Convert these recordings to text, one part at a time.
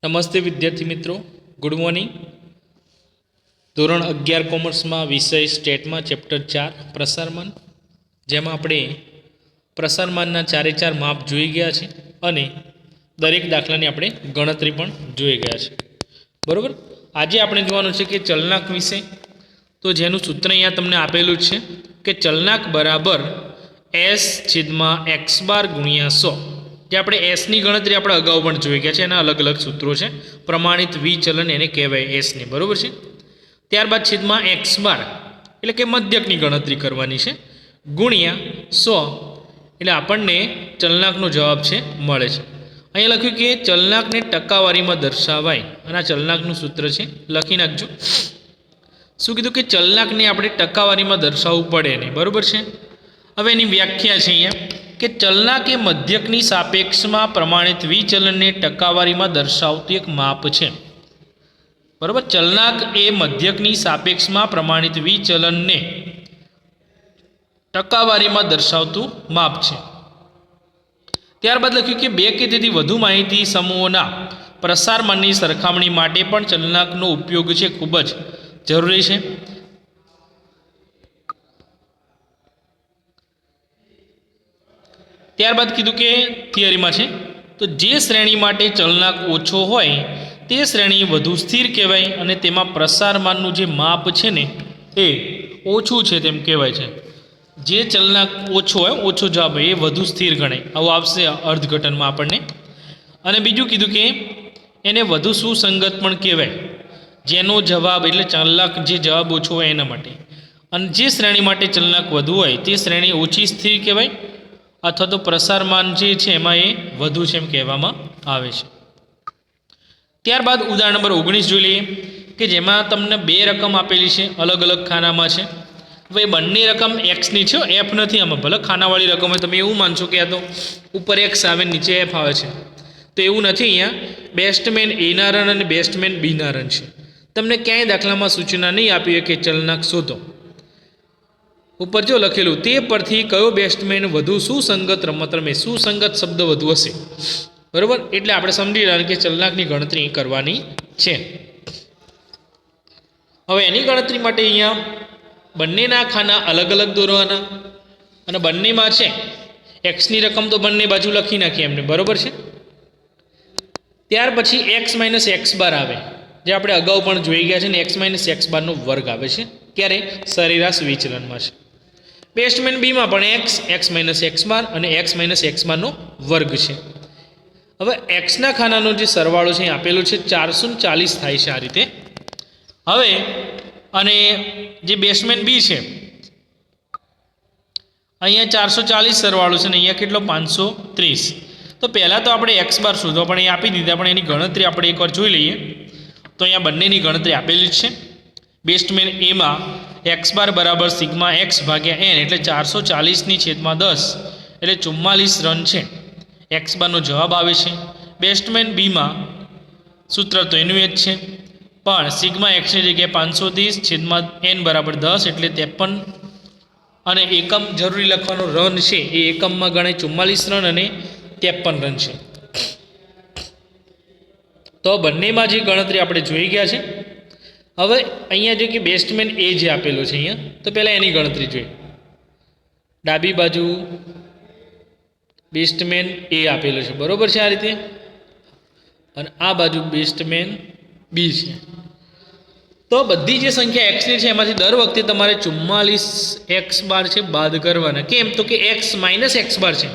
નમસ્તે વિદ્યાર્થી મિત્રો, ગુડ મોર્નિંગ. ધોરણ 11 કોમર્સમાં વિષય સ્ટેટમાં ચેપ્ટર 4 પ્રસારમાન, જેમાં આપણે પ્રસારમાનના ચારે ચાર માપ જોઈ ગયા છે અને દરેક દાખલાની આપણે ગણતરી પણ જોઈ ગયા છે. બરાબર. આજે આપણે જોવાનું છે કે ચલનાંક વિશે, તો જેનું સૂત્ર અહીંયા તમને આપેલું છે કે ચલનાંક બરાબર s/x બાર ગુણ્યા 100. જે આપણે એસની ગણતરી આપણે અગાઉ પણ જોઈ ગયા છે, એના અલગ અલગ સૂત્રો છે. પ્રમાણિત વિચલન એને કહેવાય એસની, બરાબર છે. ત્યારબાદ છેદમાં એક્સ બાર એટલે કે મધ્યકની ગણતરી કરવાની છે, ગુણ્યા 100 એટલે આપણને ચલનાંકનો જવાબ છે મળે છે. અહીંયા લખ્યું કે ચલનાંકને ટકાવારીમાં દર્શાવાય, અને આ ચલનાંકનું સૂત્ર છે, લખી નાખજો. શું કીધું કે ચલનાંકને આપણે ટકાવારીમાં દર્શાવવું પડે ને, બરાબર છે. હવે એની વ્યાખ્યા છે અહીંયા કે ચલનાંક એ મધ્યકની સાપેક્ષમાં પ્રમાણિત વિચલનને ટકાવારીમાં દર્શાવતું એક માપ છે. બરાબર. ચલનાંક એ મધ્યકની સાપેક્ષમાં પ્રમાણિત વિચલનને ટકાવારીમાં દર્શાવતું માપ છે. ત્યારબાદ લખ્યું કે બે કે તેથી વધુ માહિતી સમૂહોના પ્રસારમાનની સરખામણી માટે પણ ચલનાંકનો ઉપયોગ છે ખૂબ જ જરૂરી છે. ત્યારબાદ કીધું કે થિયરીમાં છે, તો જે શ્રેણી માટે ચલનાંક ઓછો હોય તે શ્રેણી વધુ સ્થિર કહેવાય, અને તેમાં પ્રસારમાનનું જે માપ છે ને એ ઓછું છે તેમ કહેવાય છે. જે ચલનાંક ઓછો હોય, ઓછો જવાબ હોય, એ વધુ સ્થિર ગણાય. આવું આવશે અર્થઘટનમાં આપણને. અને બીજું કીધું કે એને વધુ સુસંગત પણ કહેવાય, જેનો જવાબ એટલે ચલનાંક જે જવાબ ઓછો હોય એના માટે. અને જે શ્રેણી માટે ચલનાંક વધુ હોય તે શ્રેણી ઓછી સ્થિર કહેવાય, અથવા તો પ્રસારમાન જે છે એમાં એ વધુ છે એમ કહેવામાં આવે છે. ત્યારબાદ ઉદાહરણ નંબર 19 જોઈ લઈએ, કે જેમાં તમને બે રકમ આપેલી છે, અલગ અલગ ખાનામાં છે. હવે બંને રકમ એક્સની છે, એફ નથી આમાં. ભલે ખાનાવાળી રકમ હોય, તમે એવું માનશો કે આ તો ઉપર એક્સ આવે નીચે એફ આવે છે, તો એવું નથી. અહીંયા બેસ્ટમેન એના રન અને બેસ્ટમેન બીના રન છે. તમને ક્યાંય દાખલામાં સૂચના નહીં આપી હોય કે ચલનાંક શોધો. ઉપર જો લખેલું તે પરથી કયો બેસ્ટમેન વધુ સુસંગત રમત રમે, સુસંગત શબ્દ વધુ હશે, બરાબર. એટલે આપણે સમજી રહ્યા કે ચલનાંકની ગણતરી કરવાની છે. હવે એની ગણતરી માટે અહીંયા બંનેના ખાના અલગ અલગ દોરવાના, અને બંનેમાં છે એક્સની રકમ તો બંને બાજુ લખી નાખીએ એમને, બરાબર છે. ત્યાર પછી એક્સ માઇનસ એક્સ બાર આવે, જે આપણે અગાઉ પણ જોઈ ગયા છે ને. એક્સ માઇનસ એક્સ બારનો વર્ગ આવે છે ક્યારે? સરેરાશ વિચલનમાં છે. બેસ્ટમેન બીમાં પણ એક્સ માઇનસ એક્સ બાર અને એક્સ માઇનસ એક્સ બારનો વર્ગ છે. હવે એક્સના ખાનાનો જે સરવાળો છે એ આપેલો છે 440 થાય છે આ રીતે. હવે અને જે બેસ્ટમેન બી છે અહીંયા 440 સરવાળો છે ને અહીંયા કેટલો 530. તો પહેલાં તો આપણે એક્સ બાર શોધવા પણ એ આપી દીધા, પણ એની ગણતરી આપણે એકવાર જોઈ લઈએ. તો અહીંયા બંનેની ગણતરી આપેલી જ છે. બેસ્ટમેન એમાં એક્સ બાર બરાબર સિગ્મા એક્સ ભાગ્યા એન એટલે 440/10 એટલે 44 રન છે. એક્સ બારનો જવાબ આવે છે. બેસ્ટમેન બીમાં સૂત્ર તો એનું એ જ છે, પણ સિગ્મા એક્સની જગ્યાએ 530/n બરાબર 10 એટલે 53, અને એકમ જરૂરી લખવાનો રન છે એ એકમમાં ગણાય 44 રન અને 53 રન છે. તો બંનેમાં જે ગણતરી આપણે જોઈ ગયા છે. હવે અહીંયા જો કે બેસ્ટમેન એ જે આપેલો છે અહીંયા, તો પહેલાં એની ગણતરી જોઈએ. ડાબી બાજુ બેસ્ટમેન એ આપેલો છે, બરાબર છે આ રીતે, અને આ બાજુ બેસ્ટમેન બી છે. તો બધી જે સંખ્યા એક્સની છે એમાંથી દર વખતે તમારે 44 એક્સ બાર છે બાદ કરવાના. કેમ? તો કે એક્સ માઇનસ એક્સ બાર છે,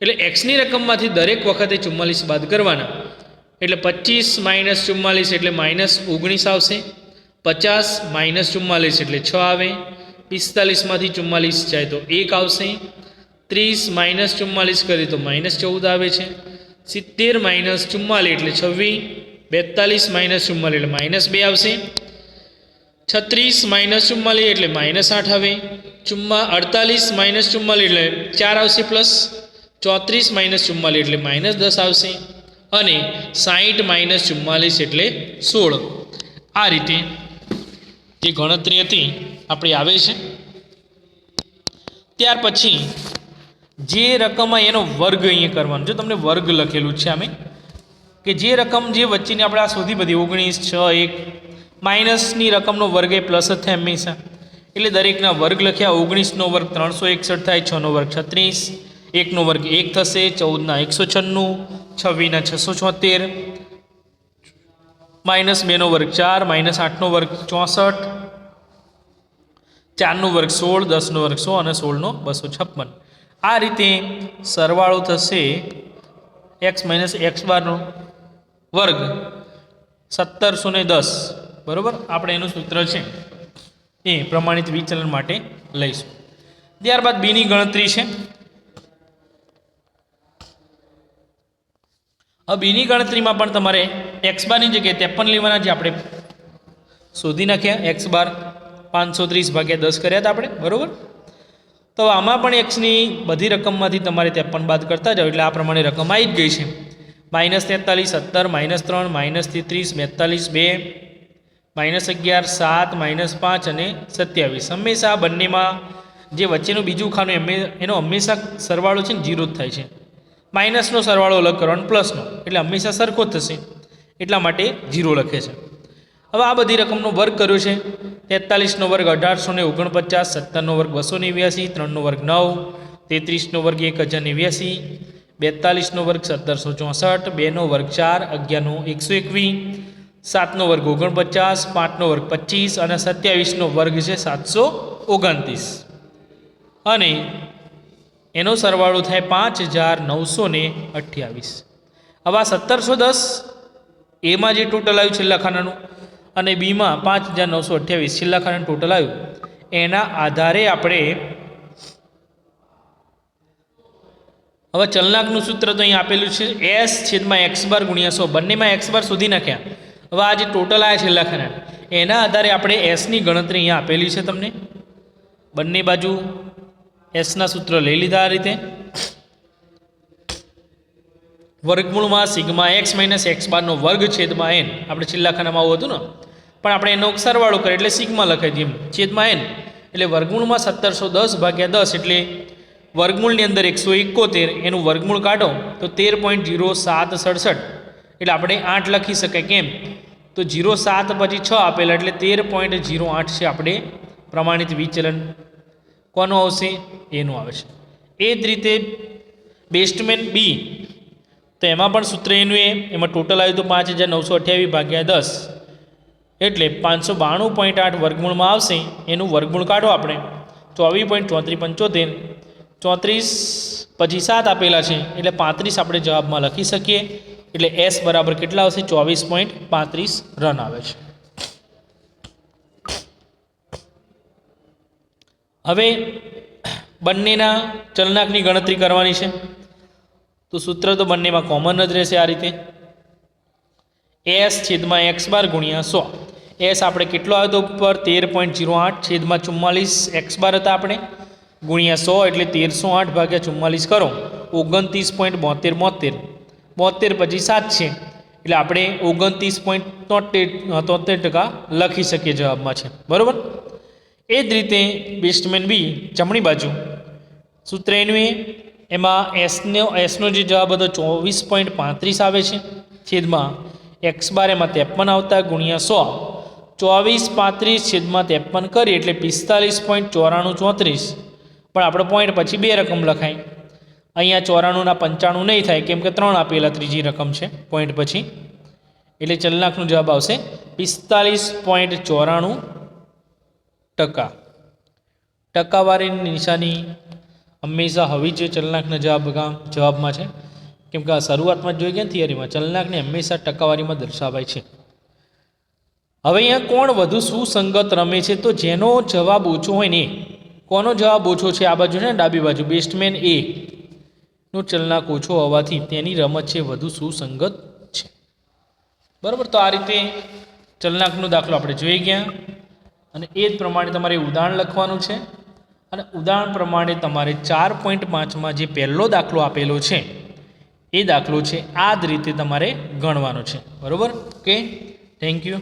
એટલે એક્સની રકમમાંથી દરેક વખતે 44 બાદ કરવાના. એટલે 25 માઇનસ 44 એટલે -19 આવશે. 50 માઇનસ 44 એટલે 6 આવે. 45માંથી 44 જાય તો 1 આવશે. 30 માઇનસ 44 કરીએ તો -14 આવે છે. 70 માઇનસ 44 એટલે 26. 42 માઇનસ 44 એટલે -2 આવશે. 36 માઇનસ 44 એટલે -8 આવે. 48 માઇનસ 44 એટલે 4 આવશે પ્લસ. 34 માઇનસ 44 એટલે -10 આવશે. અને 60 માઇનસ 44 એટલે 16. આ રીતે જે ગણતરી હતી આપણી આવે છે. ત્યાર પછી જે રકમ એનો વર્ગ અહીંયા કરવાનો. જો તમને વર્ગ લખેલું છે આમે કે જે રકમ જે વચ્ચેની આપણે આ શોધી બધી 19, 6, 1 માઇનસની રકમનો વર્ગ એ પ્લસ જ થાય હંમેશા, એટલે દરેકના વર્ગ લખ્યા. 19નો વર્ગ 361 થાય, 6નો વર્ગ 36, 1નો વર્ગ 1 થશે, 14ના 196, 26ના 676, -2નો વર્ગ 4, -8નો વર્ગ 64, 4નો વર્ગ 16, 10નો વર્ગ 100 અને 16નો 256. આ રીતે સરવાળો થશે x - x બારનો વર્ગ 1710. બરાબર, આપણે એનું સૂત્ર છે એ પ્રમાણિત વિચલન માટે લઈશું. ત્યારબાદ બીની ગણતરી છે. હવે બીની ગણતરીમાં પણ તમારે એક્સ બારની જગ્યાએ 53 લેવાના, જે આપણે શોધી નાખ્યા. એક્સ બાર 530/10 કર્યા હતા આપણે, બરાબર. તો આમાં પણ એક્સની બધી રકમમાંથી તમારે 53 બાદ કરતા જાઓ એટલે આ પ્રમાણે રકમ આવી જ ગઈ છે. -43, 17, -3, -33, 42, 2, -11, 7, -5 અને 27. હંમેશા આ બંનેમાં જે વચ્ચેનું બીજું ખાનું એનો હંમેશા સરવાળો છે ને 0 જ થાય છે. માઇનસનો સરવાળો અલગ કરવાનો પ્લસનો, એટલે હંમેશા સરખો જ થશે, એટલા માટે 0 લખે છે. હવે આ બધી રકમનો વર્ગ કર્યો છે. 43નો વર્ગ 1849, 17નો વર્ગ 289, 3નો વર્ગ 9, 33નો વર્ગ 1089, 42નો વર્ગ 1764, 2નો વર્ગ 4, 11નો 121, 7નો વર્ગ 49, 5નો વર્ગ 25 અને 27નો વર્ગ છે 729, અને એનો સરવાળો થાય 5928. હવે આ 1710 એમાં જે ટોટલ આવ્યું છેલ્લા ખાનાનું અને બીમાં 5928 છેલ્લા ખાનાનું ટોટલ આવ્યું, એના આધારે આપણે હવે ચલનાંકનું સૂત્ર તો અહીં આપેલું છે S/x બાર ગુણ્યા 100. બંનેમાં x બાર શોધી નાખ્યા. હવે આ જે ટોટલ આવ્યા છેલ્લા ખાના એના આધારે આપણે એસની ગણતરી અહીંયા આપેલી છે. તમને બંને બાજુ એસના સૂત્ર લઈ લીધા આ રીતે. વર્ગમૂળમાં સિગ્મા x - x બારનો વર્ગ છેદમાં n, આપણે છેલ્લા ખાનામાં આવું હતું ને, પણ આપણે એનો સરવાળો કરીએ એટલે સિગ્મા લખાઈ દઈએ છેદમાં n, એટલે વર્ગમૂળમાં 1710/10 એટલે વર્ગમૂળની અંદર 171, એનું વર્ગમૂળ કાઢો તો 13.0767, એટલે આપણે 8 લખી શકાય. કેમ તો 0.7 પછી 6 આપેલા એટલે 13.08 છે આપણે પ્રમાણિત વિચલન. કોનું આવશે? એનું આવે છે. એ જ રીતે બેસ્ટમેન બી, તો એમાં પણ સૂત્ર એનું એમાં ટોટલ આવ્યું તો 5928/10 એટલે 592.8 વર્ગમૂળમાં આવશે. એનું વર્ગમૂળ કાઢો આપણે 24.3475, 34 પછી 7 આપેલા છે એટલે 35 આપણે જવાબમાં લખી શકીએ. એટલે એસ બરાબર કેટલા આવશે? 24.35 રન આવે છે. હવે બંનેના ચલનાંકની ગણતરી કરવાની છે, તો સૂત્ર તો બંનેમાં કોમન જ રહેશે આ રીતે. S/x બાર ગુણ્યા 100. એસ આપણે કેટલો આવ્યો તો ઉપર 13.08 છેદમાં 44 x બાર હતા આપણે, ગુણ્યા 100 એટલે 1308/44 કરો 29.72, 72 પછી 7 છે એટલે આપણે 29.73% લખી શકીએ જવાબમાં છે. બરાબર. એ જ રીતે બેસ્ટમેન બી જમણી બાજુ સૂત્ર એનું એમાં એસનો જે જવાબ હતો 24.35 આવે છે છેદમાં x બાર એમાં 53 આવતા ગુણ્યા 100, 24.35 છેદમાં 53 કરીએ એટલે 45.9434, પણ આપણે પોઈન્ટ પછી 2 રકમ લખાય. અહીંયા 94ના 95 નહીં થાય કેમ કે 3 આપેલા ત્રીજી રકમ છે પોઈન્ટ પછી, એટલે ચલનાંકનો જવાબ આવશે 45.94%. ટકાવારીની નિશાની હંમેશા હોવી જોઈએ ચલનાંકના જવાબમાં છે, કેમ કે આ શરૂઆતમાં જોઈ ગયા થિયરીમાં ચલનાંકને હંમેશા ટકાવારીમાં દર્શાવાય છે. હવે અહીંયા કોણ વધુ સુસંગત રમે છે? તો જેનો જવાબ ઓછો હોય ને, કોનો જવાબ ઓછો છે? આ બાજુ છે ને ડાબી બાજુ બેસ્ટમેન એ નો ચલનાંક ઓછો હોવાથી તેની રમત છે વધુ સુસંગત છે. બરાબર. તો આ રીતે ચલનાંકનો દાખલો આપણે જોઈ ગયા, અને એ જ પ્રમાણે તમારે ઉદાહરણ લખવાનું છે, અને ઉદાહરણ પ્રમાણે તમારે 4.5માં જે પહેલો દાખલો આપેલો છે એ દાખલો છે આ જ રીતે તમારે ગણવાનો છે. બરાબર. Okay, thank you.